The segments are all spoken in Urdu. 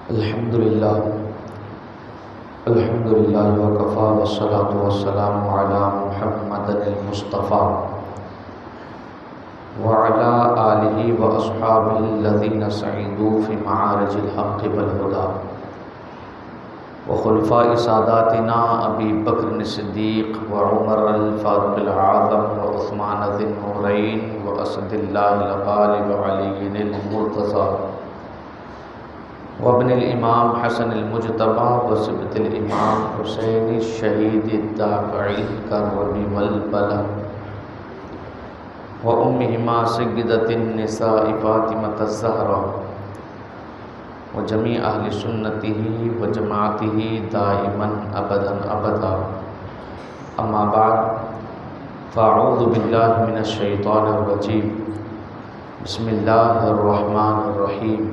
الحمدللہ وکفی والصلاة والسلام علی محمد المصطفیٰ وعلی آلہ واصحابہ الذین سعیدوا فی معارج الحق والہدی وخلفاء ساداتنا ابی بکر الصدیق وعمر الفاروق العظم وعثمان ذی النورین واسد اللہ الغالب علی المرتضی وابن الامام حسن المجتبی وسبط الامام حسین الشہید الدافعی الکرم والبلہ وامہما سیدۃ النساء فاطمۃ الزہرا وجمیع اہل سنتہ وجماعتہ دائما ابدا ابدا اما بعد فاعوذ باللہ من الشیطان الرجیم بسم اللہ الرحمن الرحیم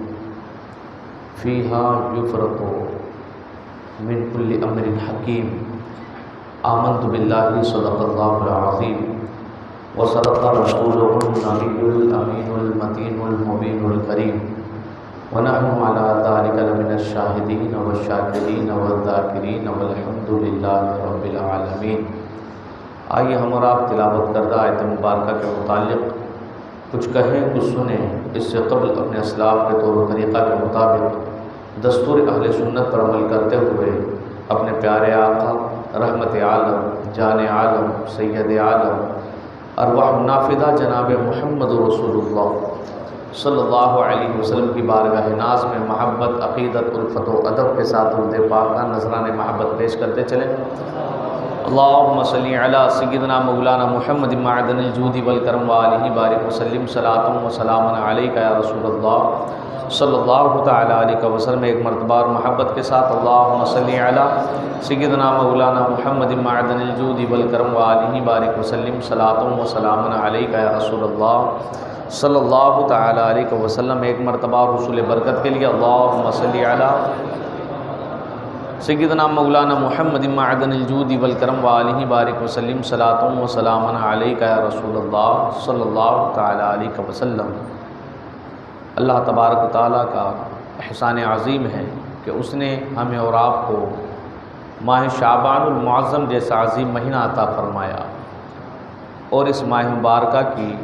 فیہا یفرق من کل امر حکیم آمنت باللہ صدق اللہ العظیم وصدق رسولہ النبی الامین المتین المبین الکریم ونحن علی ذلک لمن الشاہدین والشاکرین والذاکرین والحمد للہ رب العالمین۔ آئیے ہم اور آپ تلاوت کردہ آیت مبارکہ کے متعلق کچھ کہیں کچھ سنیں۔ اس سے قبل اپنے اسلاف کے طور و طریقہ کے مطابق دستور اہل سنت پر عمل کرتے ہوئے اپنے پیارے آقا رحمت عالم جان عالم سید عالم ارواح النافذہ جناب محمد رسول اللہ صلی اللہ علیہ وسلم کی بارگاہ ناز میں محبت عقیدت الفت و ادب کے ساتھ درود پاک نذران محبت پیش کرتے چلیں۔ اللہم صلی علی سیدنا مولانا محمد معدن الجود والکرم وآلہ بارک وسلم صلاۃ و سلام علیک یا رسول اللہ صلی اللہ تعالی علیہ وسلم۔ ایک مرتبہ اور محبت کے ساتھ اللہم صلی علی سیدنا مولانا محمد معدن الجود والکرم وآلہ بارک وسلم صلاۃ و سلام علیک یا رسول اللہ صلی اللہ تعالی علیہ وسلم۔ ایک مرتبہ اور حصول برکت کے لیے اللہم صلی علی سیدنا مولانا محمد معدن الجود والکرم وآلہ بارک وسلم صلاۃ و سلام علیک یا رسول اللہ صلی اللہ تعالی علیہ وسلم۔ اللہ تبارک و تعالیٰ کا احسان عظیم ہے کہ اس نے ہمیں اور آپ کو ماہ شعبان المعظم جیسا عظیم مہینہ عطا فرمایا، اور اس ماہ مبارکہ کی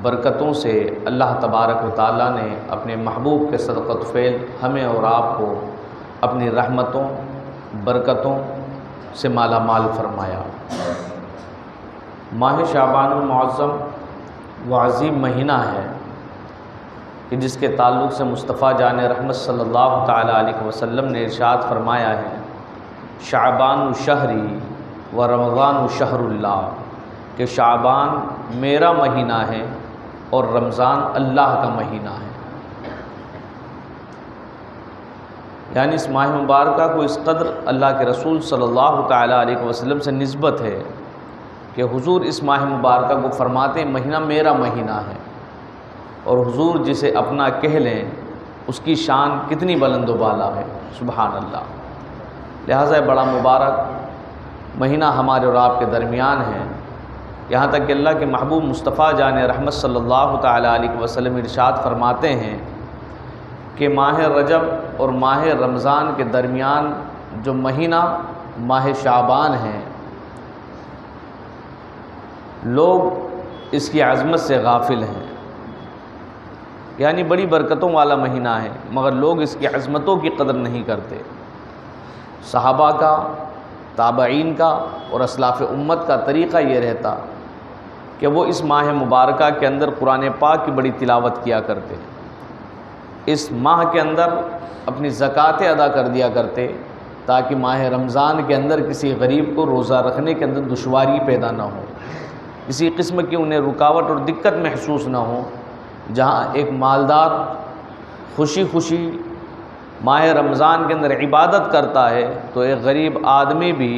برکتوں سے اللہ تبارک و تعالیٰ نے اپنے محبوب کے صدقۃ فعل ہمیں اور آپ کو اپنی رحمتوں برکتوں سے مالا مال فرمایا۔ ماہ شعبان المعظم وہ عظیم مہینہ ہے کہ جس کے تعلق سے مصطفیٰ جان رحمت صلی اللہ تعالی علیہ وسلم نے ارشاد فرمایا ہے شعبان شہری و رمضان شہر اللہ، کہ شعبان میرا مہینہ ہے اور رمضان اللہ کا مہینہ ہے۔ یعنی اس ماہ مبارکہ کو اس قدر اللہ کے رسول صلی اللہ تعالی علیہ وسلم سے نسبت ہے کہ حضور اس ماہ مبارکہ کو فرماتے ہیں مہینہ میرا مہینہ ہے، اور حضور جسے اپنا کہہ لیں اس کی شان کتنی بلند و بالا ہے، سبحان اللہ۔ لہٰذا بڑا مبارک مہینہ ہمارے اور آپ کے درمیان ہے، یہاں تک کہ اللہ کے محبوب مصطفیٰ جان رحمت صلی اللہ تعالی علیہ وسلم ارشاد فرماتے ہیں کہ ماہ رجب اور ماہ رمضان کے درمیان جو مہینہ ماہ شعبان ہے، لوگ اس کی عظمت سے غافل ہیں، یعنی بڑی برکتوں والا مہینہ ہے، مگر لوگ اس کی عظمتوں کی قدر نہیں کرتے۔ صحابہ کا، تابعین کا اور اسلاف امت کا طریقہ یہ رہتا کہ وہ اس ماہ مبارکہ کے اندر قرآن پاک کی بڑی تلاوت کیا کرتے، اس ماہ کے اندر اپنی زکوٰۃ ادا کر دیا کرتے تاکہ ماہ رمضان کے اندر کسی غریب کو روزہ رکھنے کے اندر دشواری پیدا نہ ہو، کسی قسم کی انہیں رکاوٹ اور دقت محسوس نہ ہو۔ جہاں ایک مالدار خوشی خوشی ماہ رمضان کے اندر عبادت کرتا ہے، تو ایک غریب آدمی بھی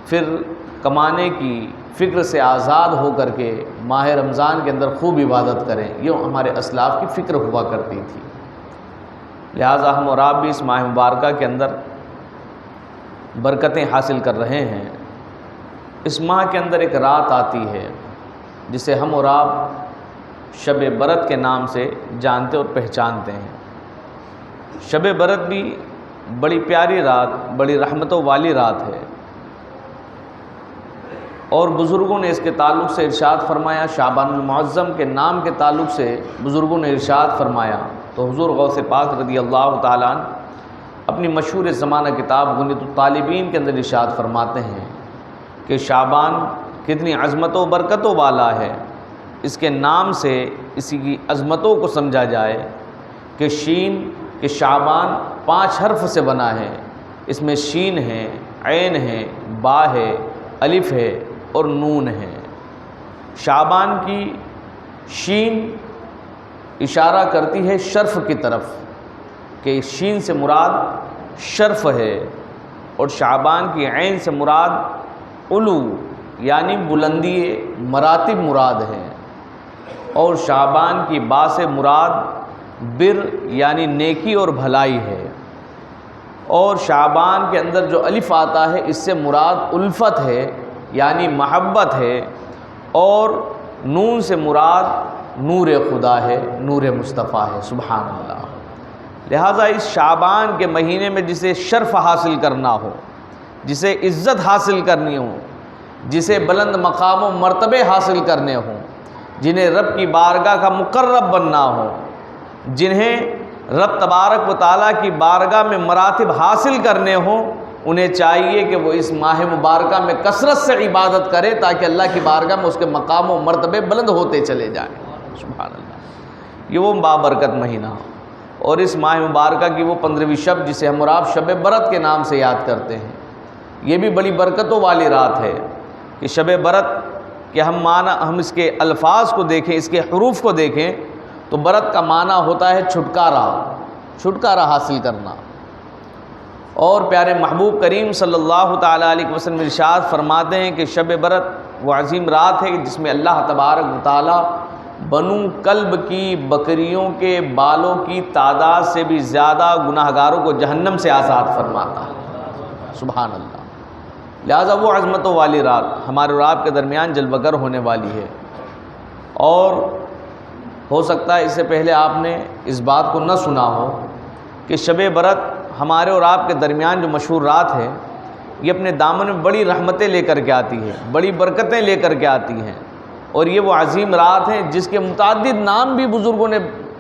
پھر کمانے کی فکر سے آزاد ہو کر کے ماہ رمضان کے اندر خوب عبادت کریں۔ یہ ہمارے اسلاف کی فکر ہوا کرتی تھی۔ لہٰذا ہم اور آپ بھی اس ماہ مبارکہ کے اندر برکتیں حاصل کر رہے ہیں۔ اس ماہ کے اندر ایک رات آتی ہے جسے ہم اور آپ شب برات کے نام سے جانتے اور پہچانتے ہیں۔ شب برت بھی بڑی پیاری رات، بڑی رحمتوں والی رات ہے، اور بزرگوں نے اس کے تعلق سے ارشاد فرمایا، شعبان المعظم کے نام کے تعلق سے بزرگوں نے ارشاد فرمایا تو حضور غوث پاک رضی اللہ تعالیٰ عنہ اپنی مشہور زمانہ کتاب غنیۃ الطالبین کے اندر ارشاد فرماتے ہیں کہ شعبان کتنی عظمتوں برکتوں والا ہے، اس کے نام سے اسی کی عظمتوں کو سمجھا جائے کہ شین کہ شعبان 5 حرف سے بنا ہے، اس میں شین ہے، عین ہے، با ہے، الف ہے اور نون ہے۔ شعبان کی شین اشارہ کرتی ہے شرف کی طرف، کہ شین سے مراد شرف ہے، اور شعبان کی عین سے مراد علو یعنی بلندی مراتب مراد ہے، اور شعبان کی با سے مراد بر یعنی نیکی اور بھلائی ہے، اور شعبان کے اندر جو الف آتا ہے اس سے مراد الفت ہے یعنی محبت ہے، اور نون سے مراد نور خدا ہے، نور مصطفیٰ ہے، سبحان اللہ۔ لہٰذا اس شعبان کے مہینے میں جسے شرف حاصل کرنا ہو، جسے عزت حاصل کرنی ہو، جسے بلند مقام و مرتبے حاصل کرنے ہوں، جنہیں رب کی بارگاہ کا مقرب بننا ہو، جنہیں رب تبارک و تعالیٰ کی بارگاہ میں مراتب حاصل کرنے ہوں، انہیں چاہیے کہ وہ اس ماہ مبارکہ میں کثرت سے عبادت کرے تاکہ اللہ کی بارگاہ میں اس کے مقام و مرتبے بلند ہوتے چلے جائیں، سبحان اللہ۔ یہ وہ بابرکت مہینہ، اور اس ماہ مبارکہ کی وہ 15ویں شب جسے ہم اور آپ شب برت کے نام سے یاد کرتے ہیں، یہ بھی بڑی برکتوں والی رات ہے کہ شب برت کہ ہم اس کے الفاظ کو دیکھیں، اس کے حروف کو دیکھیں تو برت کا معنی ہوتا ہے چھٹکارا حاصل کرنا، اور پیارے محبوب کریم صلی اللہ تعالیٰ علیہ وسلم ارشاد فرماتے ہیں کہ شب برت وہ عظیم رات ہے جس میں اللہ تبارک و تعالیٰ بنو کلب کی بکریوں کے بالوں کی تعداد سے بھی زیادہ گناہگاروں کو جہنم سے آزاد فرماتا ہے، سبحان اللہ۔ لہٰذا وہ عظمتوں والی رات ہمارے اور آپ کے درمیان جلوہ گر ہونے والی ہے، اور ہو سکتا ہے اس سے پہلے آپ نے اس بات کو نہ سنا ہو کہ شب برت ہمارے اور آپ کے درمیان جو مشہور رات ہے، یہ اپنے دامن میں بڑی رحمتیں لے کر کے آتی ہے، بڑی برکتیں لے کر کے آتی ہیں، اور یہ وہ عظیم رات ہے جس کے متعدد نام بھی بزرگوں نے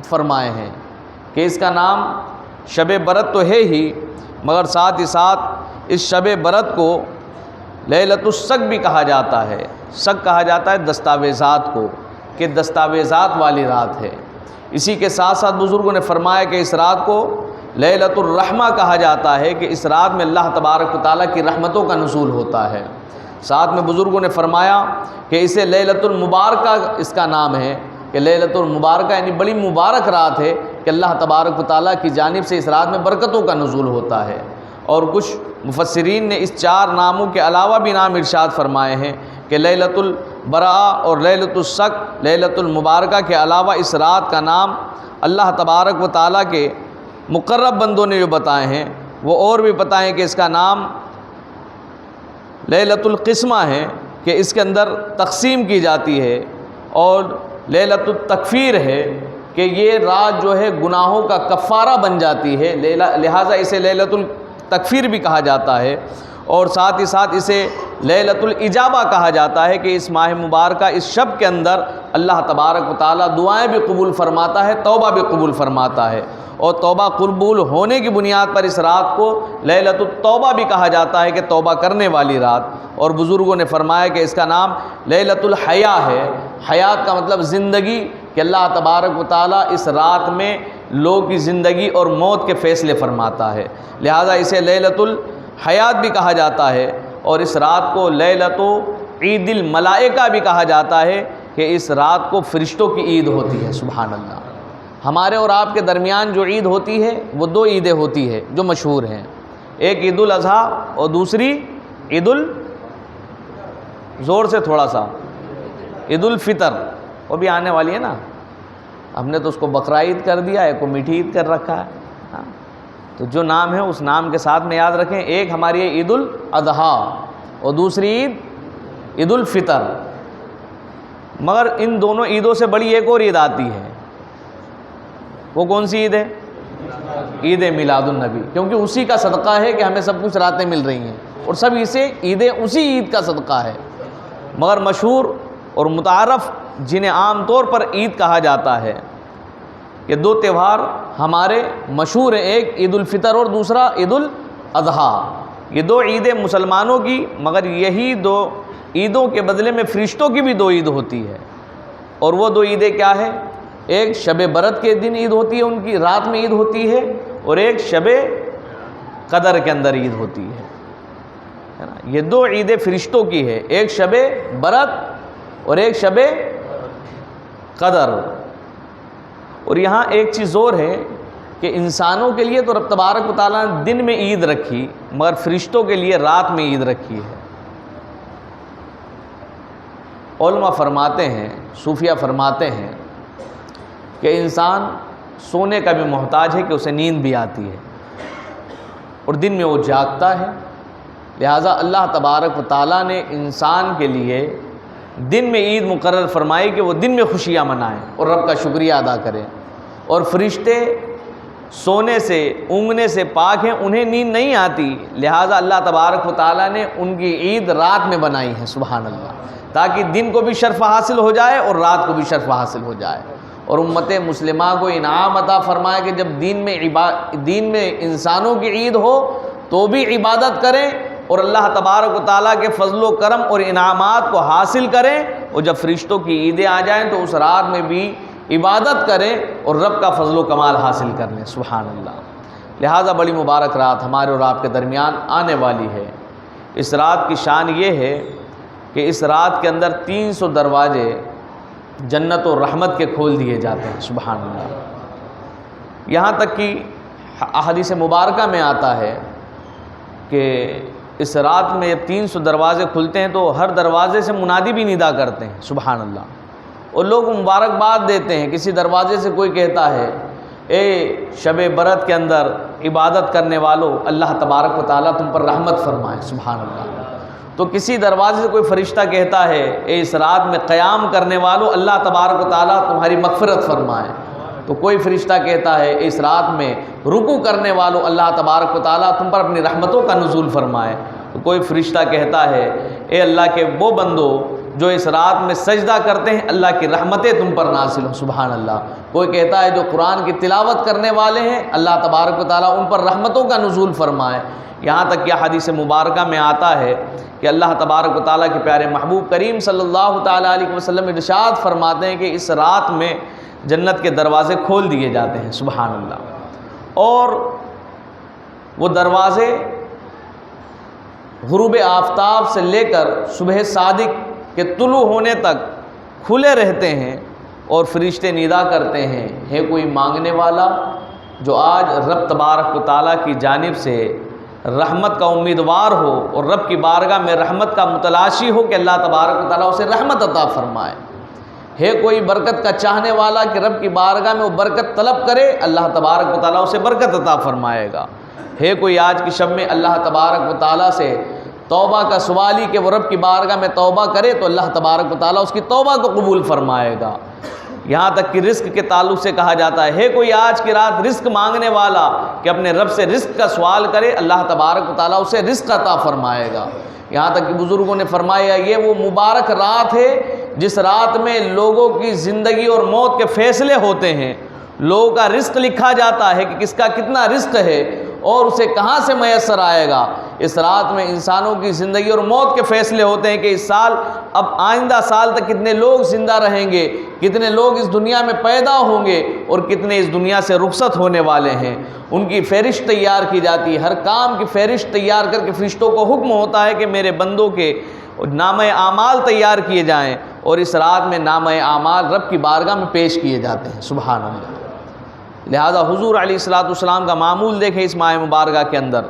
فرمائے ہیں کہ اس کا نام شب برت تو ہے ہی، مگر ساتھ ہی ساتھ اس شب برت کو لیلۃ السق بھی کہا جاتا ہے۔ سق کہا جاتا ہے دستاویزات کو، کہ دستاویزات والی رات ہے۔ اسی کے ساتھ ساتھ بزرگوں نے فرمایا کہ اس رات کو لیلۃ الرحمہ کہا جاتا ہے کہ اس رات میں اللہ تبارک و تعالیٰ کی رحمتوں کا نزول ہوتا ہے۔ ساتھ میں بزرگوں نے فرمایا کہ اسے لیلۃ المبارکہ اس کا نام ہے، کہ لیلۃ المبارکہ یعنی بڑی مبارک رات ہے کہ اللہ تبارک و تعالیٰ کی جانب سے اس رات میں برکتوں کا نزول ہوتا ہے۔ اور کچھ مفسرین نے اس 4 ناموں کے علاوہ بھی نام ارشاد فرمائے ہیں کہ لیلۃ البراء اور لیلۃ السق، لیلۃ المبارکہ کے علاوہ اس رات کا نام اللہ تبارک و تعالیٰ کے مقرب بندوں نے جو بتائے ہیں وہ اور بھی بتائیں کہ اس کا نام لیلۃ القسمہ ہے کہ اس کے اندر تقسیم کی جاتی ہے، اور لیلۃ التکفیر ہے کہ یہ رات جو ہے گناہوں کا کفارہ بن جاتی ہے، لہٰذا اسے لیلۃ التکفیر بھی کہا جاتا ہے، اور ساتھ ہی ساتھ اسے لیلۃ الاجابہ کہا جاتا ہے کہ اس ماہ مبارکہ اس شب کے اندر اللہ تبارک و تعالیٰ دعائیں بھی قبول فرماتا ہے، توبہ بھی قبول فرماتا ہے، اور توبہ قبول ہونے کی بنیاد پر اس رات کو لیلۃ التوبہ بھی کہا جاتا ہے کہ توبہ کرنے والی رات۔ اور بزرگوں نے فرمایا کہ اس کا نام لیلۃ الحیا ہے، حیات کا مطلب زندگی، کہ اللہ تبارک و تعالیٰ اس رات میں لوگوں کی زندگی اور موت کے فیصلے فرماتا ہے، لہذا اسے لیلۃ الحیات بھی کہا جاتا ہے۔ اور اس رات کو لیلۃ عید الملائکہ بھی کہا جاتا ہے کہ اس رات کو فرشتوں کی عید ہوتی ہے، سبحان اللہ۔ ہمارے اور آپ کے درمیان جو عید ہوتی ہے وہ 2 عیدیں ہوتی ہے جو مشہور ہیں، ایک عید الاضحیٰ اور دوسری زور سے تھوڑا سا عید الفطر، وہ بھی آنے والی ہے نا، ہم نے تو اس کو بقرہ عید کر دیا ہے، کو میٹھی عید کر رکھا ہے، ہاں، تو جو نام ہے اس نام کے ساتھ میں یاد رکھیں، ایک ہماری ہے عید الاضحیٰ اور دوسری عید الفطر، مگر ان دونوں عیدوں سے بڑی ایک اور عید آتی ہے، وہ کون سی عید ہے؟ عید میلاد النبی، کیونکہ اسی کا صدقہ ہے کہ ہمیں سب کچھ راتیں مل رہی ہیں، اور سب اسے اسی عید کا صدقہ ہے۔ مگر مشہور اور متعارف جنہیں عام طور پر عید کہا جاتا ہے، یہ دو تہوار ہمارے مشہور ہیں، ایک عید الفطر اور دوسرا عید الاضحیٰ۔ یہ دو عیدیں مسلمانوں کی، مگر یہی دو عیدوں کے بدلے میں فرشتوں کی بھی دو عید ہوتی ہے، اور وہ دو عیدیں کیا ہے؟ ایک شب برات کے دن عید ہوتی ہے، ان کی رات میں عید ہوتی ہے، اور ایک شب قدر کے اندر عید ہوتی ہے نا۔ یہ دو عیدیں فرشتوں کی ہے، ایک شب برات اور ایک شب قدر۔ اور یہاں ایک چیز اور ہے کہ انسانوں کے لیے تو رب تبارک و تعالیٰ نے دن میں عید رکھی، مگر فرشتوں کے لیے رات میں عید رکھی ہے۔ علماء فرماتے ہیں، صوفیہ فرماتے ہیں کہ انسان سونے کا بھی محتاج ہے کہ اسے نیند بھی آتی ہے، اور دن میں وہ جاگتا ہے، لہٰذا اللہ تبارک و تعالیٰ نے انسان کے لیے دن میں عید مقرر فرمائی کہ وہ دن میں خوشیاں منائیں اور رب کا شکریہ ادا کریں، اور فرشتے سونے سے اونگنے سے پاک ہیں، انہیں نیند نہیں آتی، لہٰذا اللہ تبارک و تعالیٰ نے ان کی عید رات میں بنائی ہے، سبحان اللہ، تاکہ دن کو بھی شرف حاصل ہو جائے اور رات کو بھی شرف حاصل ہو جائے۔ اور امت مسلمہ کو انعام عطا فرمائے کہ جب دین میں انسانوں کی عید ہو تو بھی عبادت کریں، اور اللہ تبارک و تعالیٰ کے فضل و کرم اور انعامات کو حاصل کریں، اور جب فرشتوں کی عیدیں آ جائیں تو اس رات میں بھی عبادت کریں اور رب کا فضل و کمال حاصل کر لیں، سبحان اللہ۔ لہٰذا بڑی مبارک رات ہمارے اور آپ کے درمیان آنے والی ہے۔ اس رات کی شان یہ ہے کہ اس رات کے اندر 300 دروازے جنت و رحمت کے کھول دیے جاتے ہیں، سبحان اللہ۔ یہاں تک کہ احادیث مبارکہ میں آتا ہے کہ اس رات میں جب 300 دروازے کھلتے ہیں تو ہر دروازے سے منادی بھی ندا کرتے ہیں، سبحان اللہ، اور لوگ مبارکباد دیتے ہیں۔ کسی دروازے سے کوئی کہتا ہے اے شب برات کے اندر عبادت کرنے والو، اللہ تبارک و تعالیٰ تم پر رحمت فرمائے، سبحان اللہ۔ تو کسی دروازے سے کوئی فرشتہ کہتا ہے اے اس رات میں قیام کرنے والو، اللہ تبارک و تعالیٰ تمہاری مغفرت فرمائے۔ تو کوئی فرشتہ کہتا ہے اس رات میں رکوع کرنے والو، اللہ تبارک و تعالیٰ تم پر اپنی رحمتوں کا نزول فرمائے۔ تو کوئی فرشتہ کہتا ہے اے اللہ کے وہ بندو جو اس رات میں سجدہ کرتے ہیں، اللہ کی رحمتیں تم پر نازل ہوں، سبحان اللہ۔ کوئی کہتا ہے جو قرآن کی تلاوت کرنے والے ہیں، اللہ تبارک و تعالیٰ ان پر رحمتوں کا نزول فرمائے۔ یہاں تک کہ حدیث مبارکہ میں آتا ہے کہ اللہ تبارک و تعالیٰ کے پیارے محبوب کریم صلی اللہ تعالیٰ علیہ وسلم ارشاد فرماتے ہیں کہ اس رات میں جنت کے دروازے کھول دیے جاتے ہیں، سبحان اللہ، اور وہ دروازے غروب آفتاب سے لے کر صبح صادق کے طلوع ہونے تک کھلے رہتے ہیں، اور فرشتے ندا کرتے ہیں ہے کوئی مانگنے والا جو آج رب تبارک و تعالیٰ کی جانب سے رحمت کا امیدوار ہو اور رب کی بارگاہ میں رحمت کا متلاشی ہو کہ اللہ تبارک و تعالیٰ اسے رحمت عطا فرمائے۔ ہے کوئی برکت کا چاہنے والا کہ رب کی بارگاہ میں وہ برکت طلب کرے، اللہ تبارک و تعالیٰ اسے برکت عطا فرمائے گا۔ ہے کوئی آج کی شب میں اللہ تبارک و تعالیٰ سے توبہ کا سوالی کہ وہ رب کی بارگاہ میں توبہ کرے، تو اللہ تبارک و تعالیٰ اس کی توبہ کو قبول فرمائے گا۔ یہاں تک کہ رزق کے تعلق سے کہا جاتا ہے کوئی آج کی رات رزق مانگنے والا کہ اپنے رب سے رزق کا سوال کرے، اللہ تبارک و تعالیٰ اسے رزق عطا فرمائے گا۔ یہاں تک کہ بزرگوں نے فرمایا یہ وہ مبارک رات ہے جس رات میں لوگوں کی زندگی اور موت کے فیصلے ہوتے ہیں، لوگوں کا رزق لکھا جاتا ہے کہ کس کا کتنا رزق ہے اور اسے کہاں سے میسر آئے گا۔ اس رات میں انسانوں کی زندگی اور موت کے فیصلے ہوتے ہیں کہ اس سال اب آئندہ سال تک کتنے لوگ زندہ رہیں گے، کتنے لوگ اس دنیا میں پیدا ہوں گے اور کتنے اس دنیا سے رخصت ہونے والے ہیں۔ ان کی فہرست تیار کی جاتی ہے، ہر کام کی فہرست تیار کر کے فرشتوں کو حکم ہوتا ہے کہ میرے بندوں کے نامہ اعمال تیار کیے جائیں، اور اس رات میں نامہ اعمال رب کی بارگاہ میں پیش کیے جاتے ہیں، سبحان اللہ۔ لہذا حضور علیہ السلام کا معمول دیکھیں اس ماہ مبارکہ کے اندر،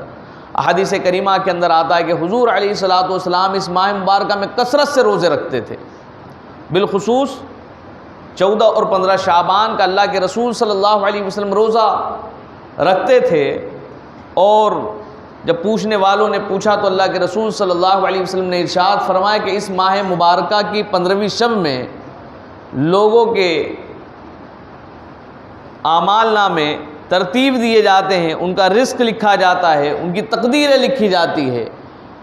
احادیث کریمہ کے اندر آتا ہے کہ حضور علیہ السلام اس ماہ مبارکہ میں کثرت سے روزے رکھتے تھے، بالخصوص 14 اور 15 شعبان کا اللہ کے رسول صلی اللہ علیہ وسلم روزہ رکھتے تھے۔ اور جب پوچھنے والوں نے پوچھا تو اللہ کے رسول صلی اللہ علیہ وسلم نے ارشاد فرمایا کہ اس ماہ مبارکہ کی 15ویں شب میں لوگوں کے اعمال نامے ترتیب دیے جاتے ہیں، ان کا رزق لکھا جاتا ہے، ان کی تقدیریں لکھی جاتی ہے۔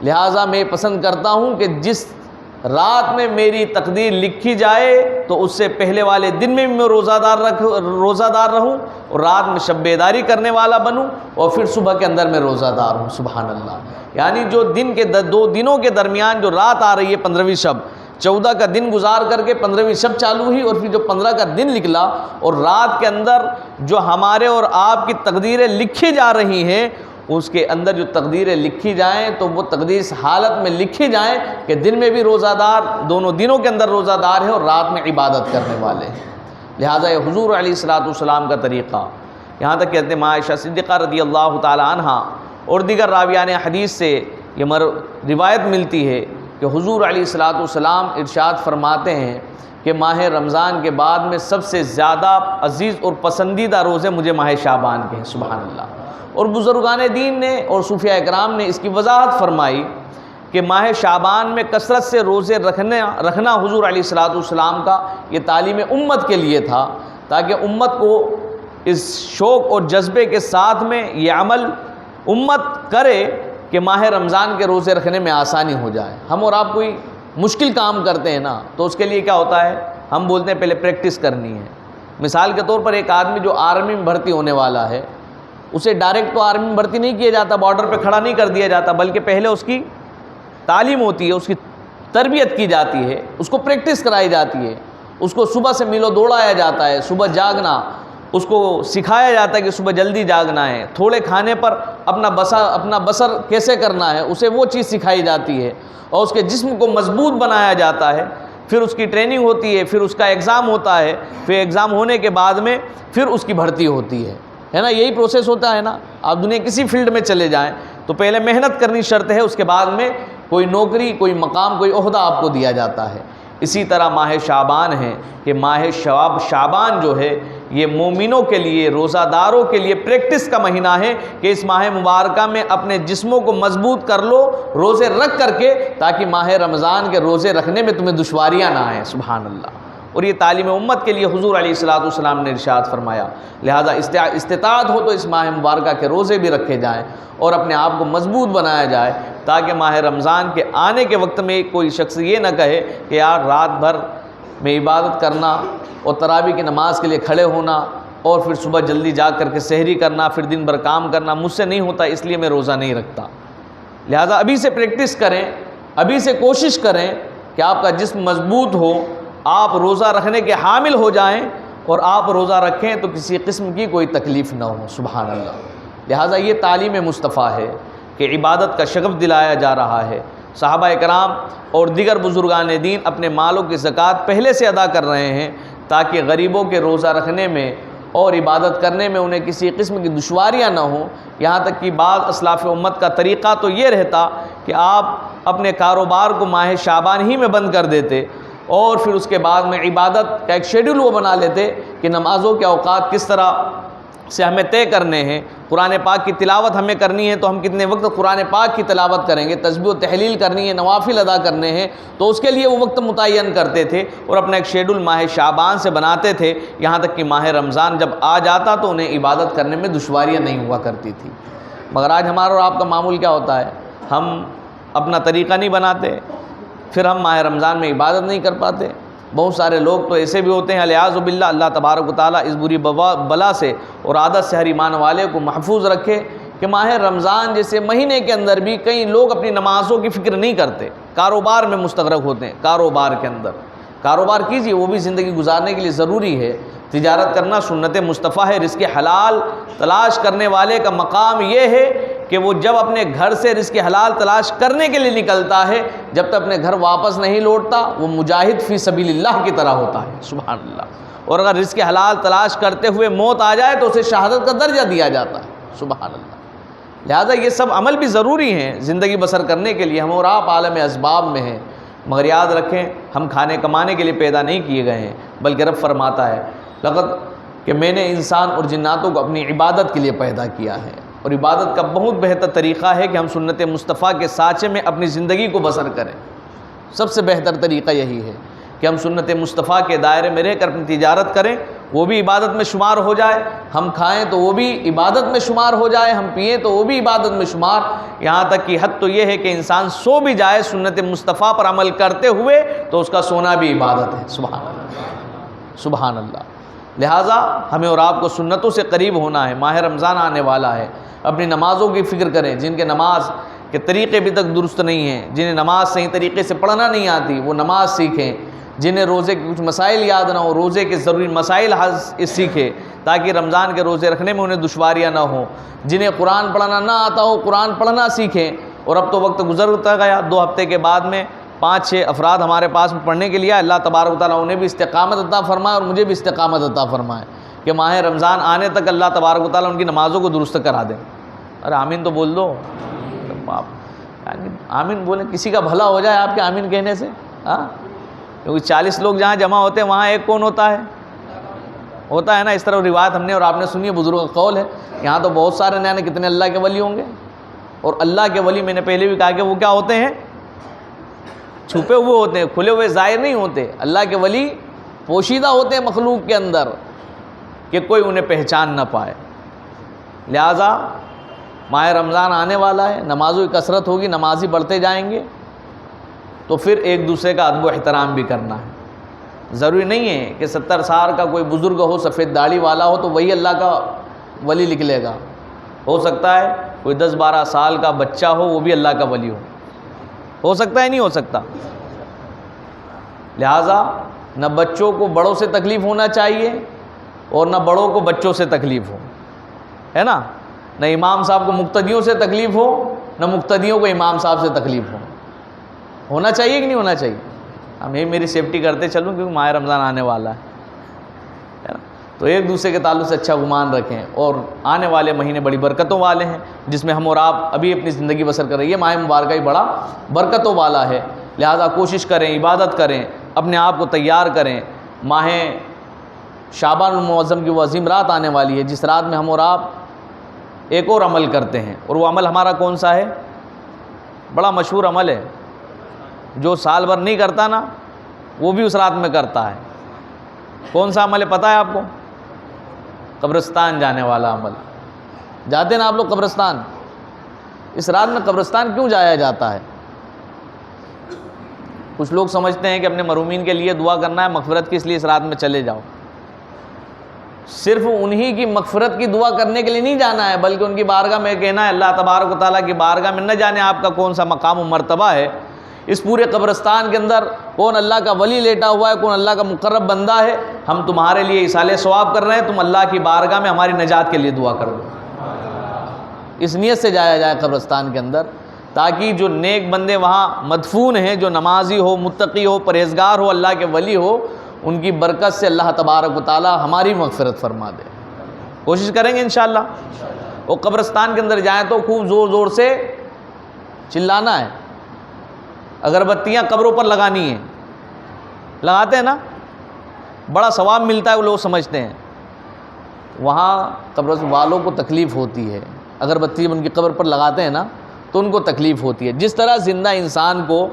لہٰذا میں پسند کرتا ہوں کہ جس رات میں میری تقدیر لکھی جائے تو اس سے پہلے والے دن میں بھی میں روزہ دار رہوں، اور رات میں شب بیداری کرنے والا بنوں، اور پھر صبح کے اندر میں روزہ دار ہوں۔ سبحان اللہ۔ یعنی جو دن کے 2 دنوں کے درمیان جو رات آ رہی ہے 15ویں شب، 14 کا دن گزار کر کے 15ویں شب چالو ہوئی، اور پھر جو 15 کا دن نکلا، اور رات کے اندر جو ہمارے اور آپ کی تقدیریں لکھی جا رہی ہیں، اس کے اندر جو تقدیریں لکھی جائیں تو وہ تقدیر اس حالت میں لکھی جائیں کہ دن میں بھی روزہ دار، دونوں دنوں کے اندر روزہ دار ہے اور رات میں عبادت کرنے والے ہیں۔ لہٰذا یہ حضور علیہ الصلوۃ کا طریقہ، یہاں تک کہتے ہیں عائشہ صدیقہ رضی اللہ تعالی عنہا اور دیگر راویان حدیث سے یہ روایت ملتی ہے کہ حضور علیہ الصلوۃ ارشاد فرماتے ہیں کہ ماہ رمضان کے بعد میں سب سے زیادہ عزیز اور پسندیدہ روزے مجھے ماہ شعبان کے ہیں۔ سبحان اللہ۔ اور بزرگان دین نے اور صوفیاء اکرام نے اس کی وضاحت فرمائی کہ ماہ شعبان میں کثرت سے روزے رکھنا حضور علیہ السلام کا یہ تعلیم امت کے لیے تھا، تاکہ امت کو اس شوق اور جذبے کے ساتھ میں یہ عمل امت کرے کہ ماہ رمضان کے روزے رکھنے میں آسانی ہو جائے۔ ہم اور آپ کوئی مشکل کام کرتے ہیں نا، تو اس کے لیے کیا ہوتا ہے، ہم بولتے ہیں پہلے پریکٹس کرنی ہے۔ مثال کے طور پر ایک آدمی جو آرمی میں بھرتی ہونے والا ہے، اسے ڈائریکٹ تو آرمی میں بھرتی نہیں کیا جاتا، بارڈر پہ کھڑا نہیں کر دیا جاتا، بلکہ پہلے اس کی تعلیم ہوتی ہے، اس کی تربیت کی جاتی ہے، اس کو پریکٹس کرائی جاتی ہے، اس کو صبح سے میلوں دوڑایا جاتا ہے، صبح جاگنا، اس کو سکھایا جاتا ہے کہ صبح جلدی جاگنا ہے، تھوڑے کھانے پر اپنا بسر کیسے کرنا ہے، اسے وہ چیز سکھائی جاتی ہے، اور اس کے جسم کو مضبوط بنایا جاتا ہے۔ پھر اس کی ٹریننگ ہوتی ہے، پھر اس کا ایگزام ہوتا ہے، پھر ایگزام ہونے کے بعد میں پھر اس کی بھرتی ہوتی ہے نا، یہی پروسیس ہوتا ہے نا۔ آپ دنیا کسی فیلڈ میں چلے جائیں تو پہلے محنت کرنی شرط ہے، اس کے بعد میں کوئی نوکری، کوئی مقام، کوئی عہدہ آپ کو دیا جاتا ہے۔ اسی طرح ماہ شعبان ہے کہ ماہ شعبان جو ہے یہ مومنوں کے لیے، روزہ داروں کے لیے پریکٹس کا مہینہ ہے کہ اس ماہ مبارکہ میں اپنے جسموں کو مضبوط کر لو روزے رکھ کر کے، تاکہ ماہ رمضان کے روزے رکھنے میں تمہیں دشواریاں نہ آئیں۔ سبحان اللہ۔ اور یہ تعلیم امت کے لیے حضور علیہ السلام نے ارشاد فرمایا۔ لہذا استطاعت ہو تو اس ماہ مبارکہ کے روزے بھی رکھے جائیں اور اپنے آپ کو مضبوط بنایا جائے، تاکہ ماہ رمضان کے آنے کے وقت میں کوئی شخص یہ نہ کہے کہ یار رات بھر میں عبادت کرنا اور تراویح کی نماز کے لیے کھڑے ہونا اور پھر صبح جلدی جاگ کر کے سحری کرنا، پھر دن بھر کام کرنا مجھ سے نہیں ہوتا، اس لیے میں روزہ نہیں رکھتا۔ لہذا ابھی سے پریکٹس کریں، ابھی سے کوشش کریں کہ آپ کا جسم مضبوط ہو، آپ روزہ رکھنے کے حامل ہو جائیں، اور آپ روزہ رکھیں تو کسی قسم کی کوئی تکلیف نہ ہو۔ سبحان اللہ۔ لہٰذا یہ تعلیم مصطفیٰ ہے کہ عبادت کا شغف دلایا جا رہا ہے۔ صحابہ اکرام اور دیگر بزرگان دین اپنے مالوں کی زکوٰۃ پہلے سے ادا کر رہے ہیں، تاکہ غریبوں کے روزہ رکھنے میں اور عبادت کرنے میں انہیں کسی قسم کی دشواریاں نہ ہوں۔ یہاں تک کہ بعض اسلاف امت کا طریقہ تو یہ رہتا کہ آپ اپنے کاروبار کو ماہ شعبان ہی میں بند کر دیتے، اور پھر اس کے بعد میں عبادت کا ایک شیڈول وہ بنا لیتے کہ نمازوں کے اوقات کس طرح سے ہمیں طے کرنے ہیں، قرآن پاک کی تلاوت ہمیں کرنی ہے تو ہم کتنے وقت قرآن پاک کی تلاوت کریں گے، تسبیح و تحلیل کرنی ہے، نوافل ادا کرنے ہیں، تو اس کے لیے وہ وقت متعین کرتے تھے اور اپنا ایک شیڈول ماہ شعبان سے بناتے تھے، یہاں تک کہ ماہ رمضان جب آ جاتا تو انہیں عبادت کرنے میں دشواریاں نہیں ہوا کرتی تھی۔ مگر آج ہمارا اور آپ کا معمول کیا ہوتا ہے، ہم اپنا طریقہ نہیں بناتے، پھر ہم ماہ رمضان میں عبادت نہیں کر پاتے۔ بہت سارے لوگ تو ایسے بھی ہوتے ہیں الیاذ باللہ، اللہ تبارک و تعالیٰ اس بری بلا سے اور عادت سے ہر ایمان والے کو محفوظ رکھے کہ ماہ رمضان جیسے مہینے کے اندر بھی کئی لوگ اپنی نمازوں کی فکر نہیں کرتے، کاروبار میں مستغرق ہوتے ہیں۔ کاروبار کے اندر کاروبار کیجیے، وہ بھی زندگی گزارنے کے لیے ضروری ہے۔ تجارت کرنا سنت مصطفیٰ ہے۔ رزق حلال تلاش کرنے والے کا مقام یہ ہے کہ وہ جب اپنے گھر سے رزق حلال تلاش کرنے کے لیے نکلتا ہے، جب تک اپنے گھر واپس نہیں لوٹتا، وہ مجاہد فی سبیل اللہ کی طرح ہوتا ہے۔ سبحان اللہ۔ اور اگر رزق حلال تلاش کرتے ہوئے موت آ جائے تو اسے شہادت کا درجہ دیا جاتا ہے۔ سبحان اللہ۔ لہذا یہ سب عمل بھی ضروری ہیں زندگی بسر کرنے کے لیے۔ ہم اور آپ عالم اسباب میں ہیں، مگر یاد رکھیں ہم کھانے کمانے کے لیے پیدا نہیں کیے گئے ہیں، بلکہ رب فرماتا ہے لقد کہ میں نے انسان اور جناتوں کو اپنی عبادت کے لیے پیدا کیا ہے، اور عبادت کا بہت بہتر طریقہ ہے کہ ہم سنت مصطفیٰ کے سانچے میں اپنی زندگی کو بسر کریں۔ سب سے بہتر طریقہ یہی ہے کہ ہم سنت مصطفیٰ کے دائرے میں رہ کر اپنی تجارت کریں وہ بھی عبادت میں شمار ہو جائے، ہم کھائیں تو وہ بھی عبادت میں شمار ہو جائے، ہم پئیں تو وہ بھی عبادت میں شمار، یہاں تک کہ حد تو یہ ہے کہ انسان سو بھی جائے سنت مصطفیٰ پر عمل کرتے ہوئے تو اس کا سونا بھی عبادت ہے۔ سبحان اللہ، سبحان اللہ۔ لہٰذا ہمیں اور آپ کو سنتوں سے قریب ہونا ہے۔ ماہ رمضان آنے والا ہے، اپنی نمازوں کی فکر کریں۔ جن کے نماز کے طریقے ابھی تک درست نہیں ہیں، جنہیں نماز صحیح طریقے سے پڑھنا نہیں آتی، وہ نماز سیکھیں۔ جنہیں روزے کے کچھ مسائل یاد نہ ہو، روزے کے ضروری مسائل سیکھیں تاکہ رمضان کے روزے رکھنے میں انہیں دشواریاں نہ ہوں۔ جنہیں قرآن پڑھنا نہ آتا ہو، قرآن پڑھنا سیکھیں۔ اور اب تو وقت گزرتا گیا، 2 ہفتے کے بعد میں 5-6 افراد ہمارے پاس میں پڑھنے کے لیے، اللہ تبارک و تعالیٰ انہیں بھی استقامت عطا فرمائے اور مجھے بھی استقامت عطا فرمائے کہ ماہ رمضان آنے تک اللہ تبارک و تعالیٰ ان کی نمازوں کو درست کرا دیں۔ ارے آمین تو بول دو آپ، آمین بولیں، کسی کا بھلا ہو جائے آپ کے آمین کہنے سے۔ ہاں، کیونکہ 40 لوگ جہاں جمع ہوتے ہیں وہاں ایک کون ہوتا ہے نا، اس طرح روایت ہم نے اور آپ نے سنی ہے، بزرگوں کا قول ہے۔ یہاں تو بہت سارے نئے کتنے اللہ کے ولی ہوں گے، اور اللہ کے ولی میں نے پہلے بھی کہا کہ وہ کیا ہوتے ہیں، چھپے ہوئے ہوتے ہیں، کھلے ہوئے ظاہر نہیں ہوتے۔ اللہ کے ولی پوشیدہ ہوتے ہیں مخلوق کے اندر کہ کوئی انہیں پہچان نہ پائے۔ لہٰذا ماہ رمضان آنے والا ہے، نمازوں کی کثرت ہوگی، نمازی بڑھتے جائیں گے، تو پھر ایک دوسرے کا ادب و احترام بھی کرنا ہے۔ ضروری نہیں ہے کہ 70 سال کا کوئی بزرگ ہو، سفید داڑھی والا ہو تو وہی اللہ کا ولی نکلے گا۔ ہو سکتا ہے کوئی 10-12 سال کا بچہ ہو، وہ بھی اللہ کا ولی ہو سکتا ہے، نہیں ہو سکتا۔ لہٰذا نہ بچوں کو بڑوں سے تکلیف ہونا چاہیے اور نہ بڑوں کو بچوں سے تکلیف ہو، ہے نا، نہ امام صاحب کو مقتدیوں سے تکلیف ہو، نہ مقتدیوں کو امام صاحب سے تکلیف ہو۔ ہونا چاہیے کہ نہیں ہونا چاہیے؟ ہم یہ میری سیفٹی کرتے چلوں کیونکہ ماہ رمضان آنے والا ہے نا، تو ایک دوسرے کے تعلق سے اچھا گمان رکھیں۔ اور آنے والے مہینے بڑی برکتوں والے ہیں، جس میں ہم اور آپ ابھی اپنی زندگی بسر کر رہی ہے۔ ماہ مبارکہ ہی بڑا برکتوں والا ہے، لہٰذا کوشش کریں، عبادت کریں، اپنے آپ کو تیار کریں۔ ماہ شعبان المعظم کی وہ عظیم رات آنے والی ہے، جس رات میں ہم اور آپ ایک اور عمل کرتے ہیں، اور وہ عمل ہمارا کون سا ہے؟ بڑا مشہور عمل ہے، جو سال بھر نہیں کرتا نا وہ بھی اس رات میں کرتا ہے۔ کون سا عمل ہے پتہ ہے آپ کو؟ قبرستان جانے والا عمل۔ جاتے ہیں نا آپ لوگ قبرستان؟ اس رات میں قبرستان کیوں جایا جاتا ہے؟ کچھ لوگ سمجھتے ہیں کہ اپنے مرحومین کے لیے دعا کرنا ہے، مغفرت کی، اس لیے اس رات میں چلے جاؤ۔ صرف انہی کی مغفرت کی دعا کرنے کے لیے نہیں جانا ہے، بلکہ ان کی بارگاہ میں کہنا ہے، اللہ تبارک و تعالیٰ کی بارگاہ میں نہ جانے آپ کا کون سا مقام و مرتبہ ہے، اس پورے قبرستان کے اندر کون اللہ کا ولی لیٹا ہوا ہے، کون اللہ کا مقرب بندہ ہے، ہم تمہارے لیے ایصال ثواب کر رہے ہیں، تم اللہ کی بارگاہ میں ہماری نجات کے لیے دعا کر دو۔ اس نیت سے جایا جائے قبرستان کے اندر، تاکہ جو نیک بندے وہاں مدفون ہیں، جو نمازی ہو، متقی ہو، پرہیزگار ہو، اللہ کے ولی ہو، ان کی برکت سے اللہ تبارک و تعالی ہماری مغفرت فرما دے۔ کوشش کریں گے انشاءاللہ۔ اور قبرستان کے اندر جائیں تو خوب زور زور سے چلانا ہے، اگربتیاں قبروں پر لگانی ہیں، لگاتے ہیں نا، بڑا ثواب ملتا ہے، وہ لوگ سمجھتے ہیں۔ وہاں قبر والوں کو تکلیف ہوتی ہے، اگربتی جب ان کی قبر پر لگاتے ہیں نا تو ان کو تکلیف ہوتی ہے۔ جس طرح زندہ انسان کو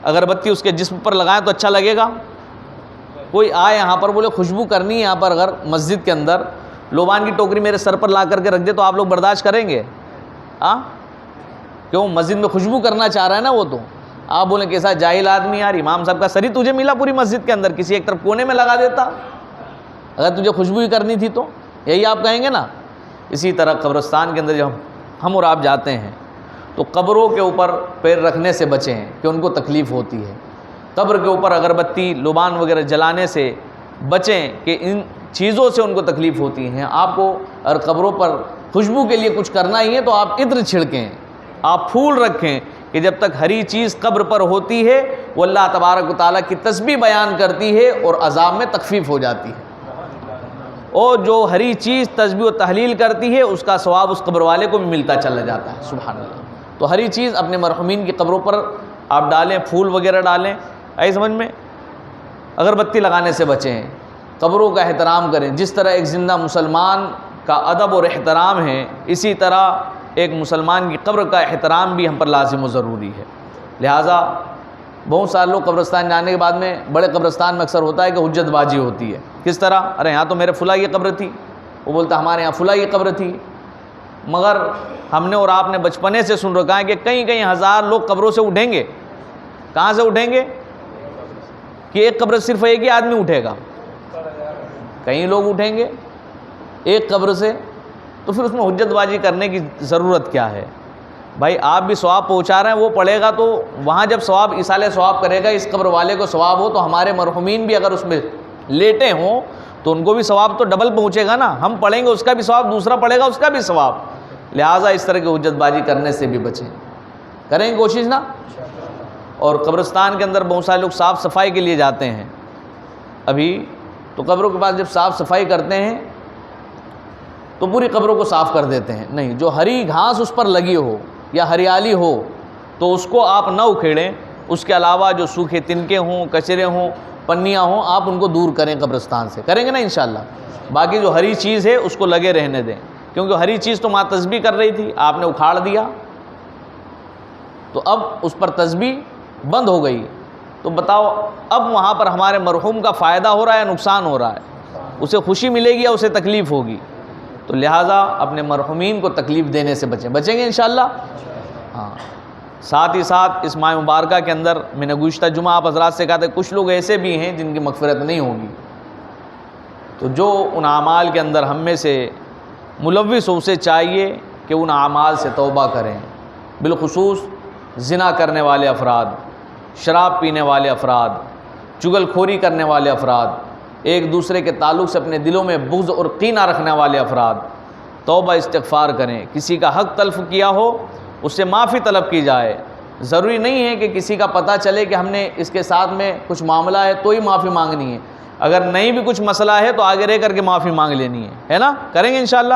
اگربتی اس کے جسم پر لگائیں تو اچھا لگے گا؟ کوئی آئے یہاں پر بولے خوشبو کرنی ہے، یہاں پر اگر مسجد کے اندر لوبان کی ٹوکری میرے سر پر لا کر کے رکھ دے تو آپ لوگ برداشت کریں گے؟ کیوں؟ مسجد میں خوشبو کرنا چاہ رہا ہے نا وہ، تو آپ بولیں کیسا جاہل آدمی یار، امام صاحب کا سر ہی تجھے ملا پوری مسجد کے اندر، کسی ایک طرف کونے میں لگا دیتا اگر تجھے خوشبو ہی کرنی تھی تو، یہی آپ کہیں گے نا۔ اسی طرح قبرستان کے اندر جب ہم اور آپ جاتے ہیں تو قبروں کے اوپر پیر رکھنے سے بچیں کہ ان کو تکلیف ہوتی ہے، قبر کے اوپر اگربتی لوبان وغیرہ جلانے سے بچیں کہ ان چیزوں سے ان کو تکلیف ہوتی ہیں۔ آپ کو اگر قبروں پر خوشبو کے لیے کچھ کرنا ہی ہے تو آپ عطر چھڑکیں، آپ پھول رکھیں، کہ جب تک ہری چیز قبر پر ہوتی ہے وہ اللہ تبارک و تعالیٰ کی تسبیح بیان کرتی ہے اور عذاب میں تخفیف ہو جاتی ہے، اور جو ہری چیز تسبیح و تحلیل کرتی ہے اس کا ثواب اس قبر والے کو بھی ملتا چلا جاتا ہے۔ سبحان اللہ۔ تو ہری چیز اپنے مرحومین کی قبروں پر آپ ڈالیں، پھول وغیرہ ڈالیں، آئی سمجھ میں؟ اگربتی لگانے سے بچیں، قبروں کا احترام کریں۔ جس طرح ایک زندہ مسلمان کا ادب اور احترام ہے، اسی طرح ایک مسلمان کی قبر کا احترام بھی ہم پر لازم و ضروری ہے۔ لہٰذا بہت سارے لوگ قبرستان جانے کے بعد میں بڑے قبرستان میں اکثر ہوتا ہے کہ حجت بازی ہوتی ہے. کس طرح؟ ارے یہاں تو میرے فلاں یہ قبر تھی، وہ بولتا ہمارے یہاں فلاں یہ قبر تھی. مگر ہم نے اور آپ نے بچپنے سے سن رکھا ہے کہ کئی کئی ہزار لوگ قبروں سے اٹھیں گے. کہاں سے اٹھیں گے؟ کہ ایک قبر صرف ایک ہی آدمی اٹھے گا؟ کئی لوگ اٹھیں گے ایک قبر سے. تو پھر اس میں حجت بازی کرنے کی ضرورت کیا ہے؟ بھائی آپ بھی ثواب پہنچا رہے ہیں، وہ پڑھے گا تو وہاں جب ثواب ایصال ثواب کرے گا، اس قبر والے کو ثواب ہو، تو ہمارے مرحومین بھی اگر اس میں لیٹے ہوں تو ان کو بھی ثواب تو ڈبل پہنچے گا نا. ہم پڑھیں گے اس کا بھی ثواب، دوسرا پڑھے گا اس کا بھی ثواب. لہٰذا اس طرح کی حجت بازی کرنے سے بھی بچیں. کریں گے کوشش نا. اور قبرستان کے اندر بہت سارے لوگ صاف صفائی کے لیے جاتے ہیں. ابھی تو قبروں کے پاس جب صاف صفائی کرتے ہیں تو پوری قبروں کو صاف کر دیتے ہیں. نہیں، جو ہری گھاس اس پر لگی ہو یا ہریالی ہو تو اس کو آپ نہ اکھیڑیں. اس کے علاوہ جو سوکھے تنکے ہوں، کچرے ہوں، پنیاں ہوں، آپ ان کو دور کریں قبرستان سے. کریں گے نا انشاءاللہ. باقی جو ہری چیز ہے اس کو لگے رہنے دیں، کیونکہ ہری چیز تو وہاں تسبیح کر رہی تھی، آپ نے اکھاڑ دیا تو اب اس پر تسبیح بند ہو گئی. تو بتاؤ اب وہاں پر ہمارے مرحوم کا فائدہ ہو رہا ہے یا نقصان ہو رہا ہے؟ اسے خوشی ملے گی یا اسے تکلیف ہوگی؟ تو لہٰذا اپنے مرحومین کو تکلیف دینے سے بچیں گے انشاءاللہ. ہاں، ساتھ ہی ساتھ اس ماہ مبارکہ کے اندر میں نے گزشتہ جمعہ آپ حضرات سے کہا تھا کچھ لوگ ایسے بھی ہیں جن کی مغفرت نہیں ہوگی. تو جو ان اعمال کے اندر ہم میں سے ملوث ہو اسے چاہیے کہ ان اعمال سے توبہ کریں. بالخصوص زنا کرنے والے افراد، شراب پینے والے افراد، چغل خوری کرنے والے افراد، ایک دوسرے کے تعلق سے اپنے دلوں میں بغض اور کینہ رکھنے والے افراد توبہ استغفار کریں. کسی کا حق تلف کیا ہو اس سے معافی طلب کی جائے. ضروری نہیں ہے کہ کسی کا پتہ چلے کہ ہم نے اس کے ساتھ میں کچھ معاملہ ہے تو ہی معافی مانگنی ہے. اگر نہیں بھی کچھ مسئلہ ہے تو آگے رہ کر کے معافی مانگ لینی ہے نا. کریں گے انشاءاللہ.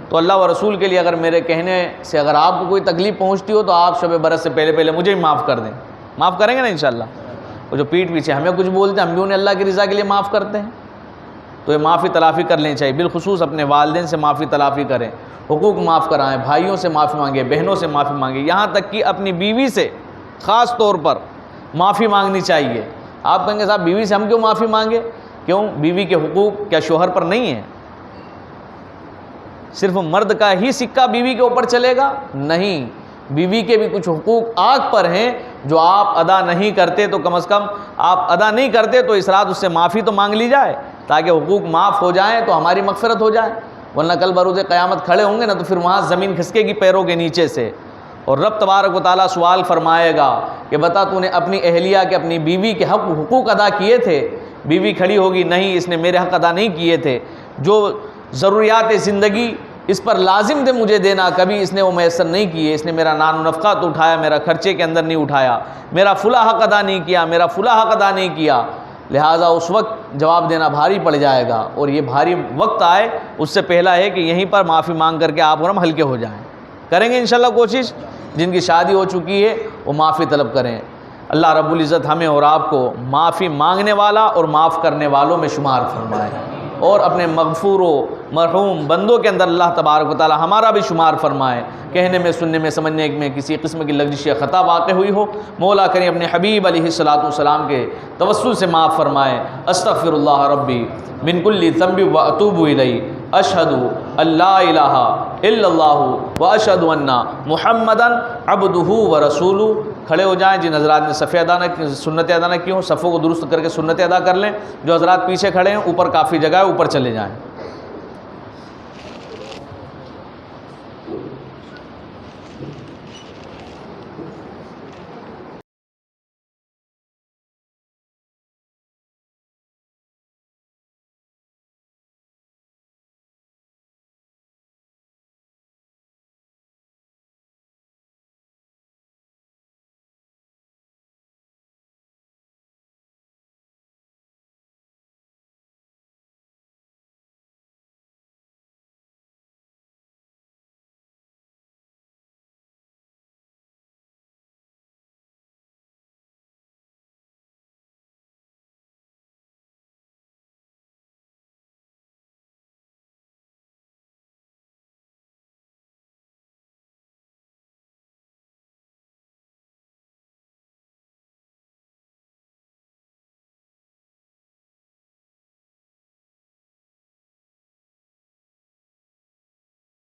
تو اللہ و رسول کے لیے اگر میرے کہنے سے اگر آپ کو کوئی تکلیف پہنچتی ہو تو آپ شب برات سے پہلے مجھے ہی معاف کر دیں. معاف کریں گے نا انشاءاللہ. وہ جو پیٹھ پیچھے ہمیں کچھ بولتے ہیں ہم بھی انہیں اللہ کی رضا کے لیے معاف کرتے ہیں. تو یہ معافی تلافی کر لینی چاہیے. بالخصوص اپنے والدین سے معافی تلافی کریں، حقوق معاف کرائیں، بھائیوں سے معافی مانگیں، بہنوں سے معافی مانگیں، یہاں تک کہ اپنی بیوی سے خاص طور پر معافی مانگنی چاہیے. آپ کہیں گے صاحب بیوی سے ہم کیوں معافی مانگے؟ کیوں؟ بیوی کے حقوق کیا شوہر پر نہیں ہیں؟ صرف مرد کا ہی سکہ بیوی کے اوپر چلے گا؟ نہیں، بیوی کے بھی کچھ حقوق آپ پر ہیں جو آپ ادا نہیں کرتے. تو کم از کم آپ ادا نہیں کرتے تو اس رات اس سے معافی تو مانگ لی جائے تاکہ حقوق معاف ہو جائیں تو ہماری مغفرت ہو جائے. ورنہ کل بروز قیامت کھڑے ہوں گے نا تو پھر وہاں زمین کھسکے گی پیروں کے نیچے سے، اور رب تبارک و تعالیٰ سوال فرمائے گا کہ بتا تو نے اپنی اہلیہ کے اپنی بیوی کے حقوق ادا کیے تھے؟ بیوی کھڑی ہوگی نہیں، اس نے میرے حق ادا نہیں کیے تھے. جو ضروریات زندگی اس پر لازم تھے مجھے دینا کبھی اس نے وہ میسر نہیں کیے. اس نے میرا نان و نفقہ تو اٹھایا، میرا خرچے کے اندر نہیں اٹھایا، میرا فلاں حق ادا نہیں کیا، میرا فلاں حق ادا نہیں کیا. لہٰذا اس وقت جواب دینا بھاری پڑ جائے گا، اور یہ بھاری وقت آئے اس سے پہلا ہے کہ یہیں پر معافی مانگ کر کے آپ اور ہم ہلکے ہو جائیں. کریں گے انشاءاللہ کوشش. جن کی شادی ہو چکی ہے وہ معافی طلب کریں. اللہ رب العزت ہمیں اور آپ کو معافی مانگنے والا اور معاف کرنے والوں میں شمار فرمائے، اور اپنے مغفور و مرحوم بندوں کے اندر اللہ تبارک و تعالی ہمارا بھی شمار فرمائے. کہنے میں، سننے میں، سمجھنے میں کسی قسم کی لغزش یا خطا واقع ہوئی ہو مولا کریم اپنے حبیب علیہ الصلوۃ والسلام کے توسل سے معاف فرمائے. استغفر اللہ ربی من کل ذنب واتوب الیہ. اشہد ان لا الہ الا اللہ واشہد ان محمدا عبدہ ورسولہ. کھڑے ہو جائیں. جن حضرات نے صفیں ادا نہ سنتیں ادا نہ کی ہوں صفوں کو درست کر کے سنتیں ادا کر لیں. جو حضرات پیچھے کھڑے ہیں اوپر کافی جگہ ہے، اوپر چلے جائیں.